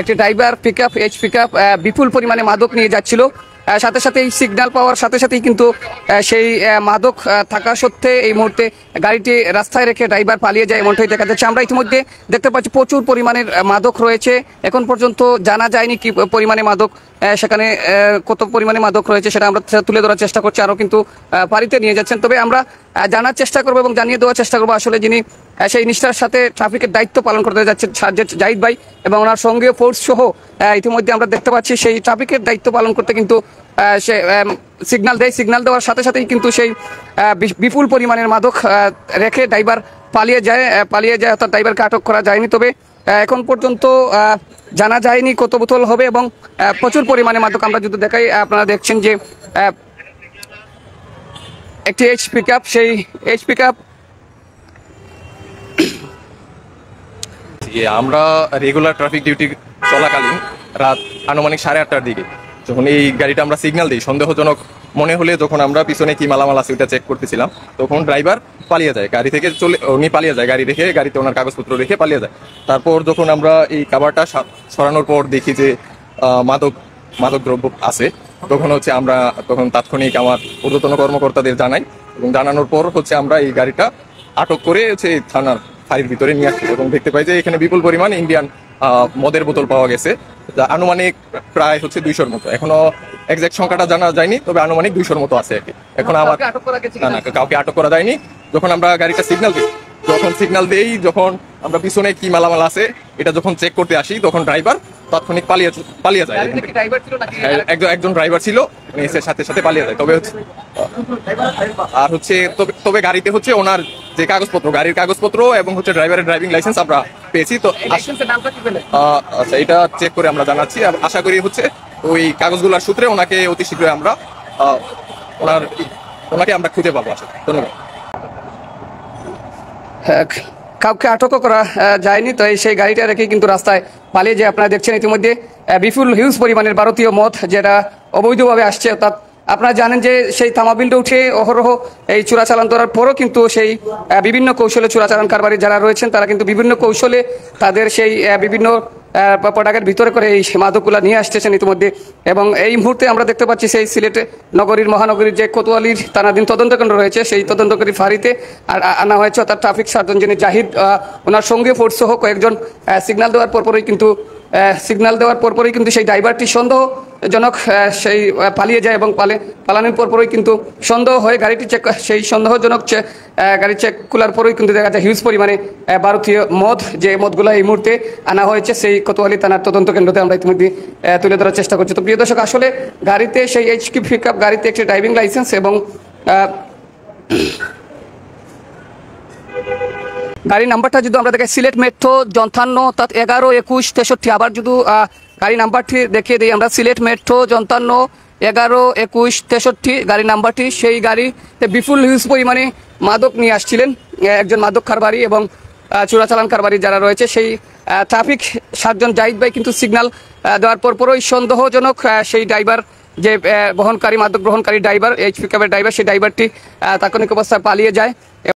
একটি driver pickup H pickup বিপুল পরিমাণে মাদক নিয়ে যাচ্ছিল। সাথে সাথে এই সিগন্যাল পাওয়ার সাথে সাথেই কিন্তু সেই মাদক থাকা সত্ত্বে এই মুহূর্তে গাড়িটি রাস্তায় রেখে ড্রাইভার পালিয়ে যায়, এমনটাই দেখা যাচ্ছে। আমরা ইতিমধ্যে দেখতে পাচ্ছি প্রচুর পরিমাণের মাদক রয়েছে। এখন পর্যন্ত জানা যায়নি কি পরিমাণে মাদক সেখানে, কত পরিমাণে মাদক রয়েছে সেটা আমরা তুলে ধরার চেষ্টা করছি। আরও কিন্তু বাড়িতে নিয়ে যাচ্ছেন। তবে আমরা জানার চেষ্টা করবো এবং জানিয়ে দেওয়ার চেষ্টা করবো আসলে যিনি সেই নিষ্ঠার সাথে ট্রাফিকের দায়িত্ব পালন করতে যাচ্ছেন সার্জেন্ট জাহিদ ভাই এবং ওনার সঙ্গে ফোর্স সহ ইতিমধ্যে আমরা দেখতে পাচ্ছি সেই ট্রাফিকের দায়িত্ব পালন করতে কিন্তু সে সিগন্যাল দেয়। সিগন্যাল দেওয়ার সাথে সাথেই কিন্তু সেই বিপুল পরিমাণের মাদক রেখে ড্রাইভার পালিয়ে যায় অর্থাৎ ড্রাইভারকে আটক করা যায়নি। তবে এখন পর্যন্ত জানা যায়নি কত বোতল হবে এবং প্রচুর পরিমাণে মাদক। আমরা যদি দেখাই, আপনারা দেখছেন যে একটি এইচ পিকআপ, সেই এইচ পিকআপ আমরা রেগুলার ট্রাফিক ডিউটি চলাকালীন রাত আনুমানিক 8:30টার দিকে যখন এই গাড়িটা আমরা সিগন্যাল দিই সন্দেহজনক মনে হলে, যখন আমরা পিছনে কি মালামাল আছে ওইটা চেক করতেছিলাম, তখন ড্রাইভার পালিয়ে যায় গাড়ি থেকে, উনি পালিয়ে যায় গাড়ি রেখে, গাড়িতে ওনার কাগজপত্র রেখে পালিয়ে যায়। তারপর যখন আমরা এই কাভারটা সরানোর পর দেখি যে মাদক দ্রব্য আছে, তখন আমরা তাৎক্ষণিক আমার ঊর্ধ্বতন কর্মকর্তাদের জানাই এবং জানানোর পর আমরা এই গাড়িটা আটক করে থানার ফাঁড়ির ভিতরে নিয়ে আসছি এবং দেখতে পাই যে এখানে বিপুল পরিমাণ ইন্ডিয়ান মদের বোতল পাওয়া গেছে, যা আনুমানিক প্রায় 200-র মতো। এখনো এক্সাক্ট সংখ্যাটা জানা যায়নি, তবে আনুমানিক 200-র মতো আছে আর কি। এখন আমার না কাউকে আটক করা যায়নি। যখন আমরা গাড়িটা সিগন্যাল দিই, যখন আমরা পিছনে কি মালামাল আছে এটা যখন চেক করতে আসি, তখন ড্রাইভার তাৎক্ষণিক পালিয়ে যায়। একজন ড্রাইভার ছিল, এর সাথে সাথে পালিয়ে যায়। তবে গাড়িতে ওনার যে কাগজপত্র, গাড়ির কাগজপত্র এবং ড্রাইভারের ড্রাইভিং লাইসেন্স আমরা পেয়েছি। তো আচ্ছা, এটা চেক করে আমরা জানাচ্ছি। আর আশা করি ওই কাগজগুলোর সূত্রে ওনাকে অতি শীঘ্রই আমরা ওনাকে আমরা খুঁজে পাবো। আশা ধন্যবাদ। কাউকে আটকও করা যায়নি, তো সেই গাড়িটা রেখে কিন্তু রাস্তায় পালিয়ে যায়। আপনারা দেখছেন ইতিমধ্যে বিপুল হিউজ পরিমাণের ভারতীয় মদ যেটা অবৈধভাবে আসছে। অর্থাৎ আপনারা জানেন যে সেই থামাবিলটা উঠে অহরহ এই চোরাচালান করার পরও কিন্তু সেই বিভিন্ন কৌশলে চোরাচালান কারবারি যারা রয়েছেন তারা কিন্তু বিভিন্ন কৌশলে তাদের সেই বিভিন্ন প্রোডাক্টের ভিতরে করে এই মাদকগুলা নিয়ে আসতেছেন ইতিমধ্যে। এবং এই মুহূর্তে আমরা দেখতে পাচ্ছি সেই সিলেট মহানগরীর যে কোতোয়ালির থানাধীন তদন্ত কেন্দ্র রয়েছে, সেই তদন্তকারী ফাঁড়িতে আনা হয়েছে। অর্থাৎ ট্রাফিক সার্জন যিনি জাহিদ, ওনার সঙ্গে ফোর্স সহ কয়েকজন সিগন্যাল দেওয়ার পরপরই কিন্তু সেই ড্রাইভারটি সন্দেহজনক সেই পালিয়ে যায় এবং পালানোর পরপরই কিন্তু সন্দেহ হয়ে সেই সন্দেহজনক গাড়ি চেক খোলার পরই কিন্তু দেখা যায় হিউজ পরিমাণে ভারতীয় মদ, যে মদগুলো এই মুহূর্তে আনা হয়েছে সেই কোতোয়ালি থানার তদন্ত কেন্দ্রতে আমরা ইতিমধ্যে তুলে ধরার চেষ্টা করছি। তো প্রিয় দর্শক, আসলে গাড়িতে সেই এইচপি পিকআপ, গাড়িতে একটি ড্রাইভিং লাইসেন্স এবং গাড়ির নাম্বারটা যদি আমরা দেখি সিলেট মেট্রো 55 অর্থাৎ 11-21-63। আবার যদি গাড়ি নাম্বারটি দেখিয়ে দিই আমরা, সিলেট মেট্রো 55 11-21-63 গাড়ির নাম্বারটি। সেই গাড়িতে বিপুল হিউজ পরিমাণে মাদক নিয়ে আসছিলেন একজন মাদক কারবারি এবং চোরাচালান কারবারি যারা রয়েছে। সেই ট্রাফিক সার্জন জাহিদ ভাই কিন্তু সিগন্যাল দেওয়ার পরপরই সন্দেহজনক সেই ড্রাইভার, যে মাদক গ্রহণকারী ড্রাইভার, এইচ পিকআপের ড্রাইভার, সেই ড্রাইভারটি তাৎক্ষণিক অবস্থায় পালিয়ে যায়।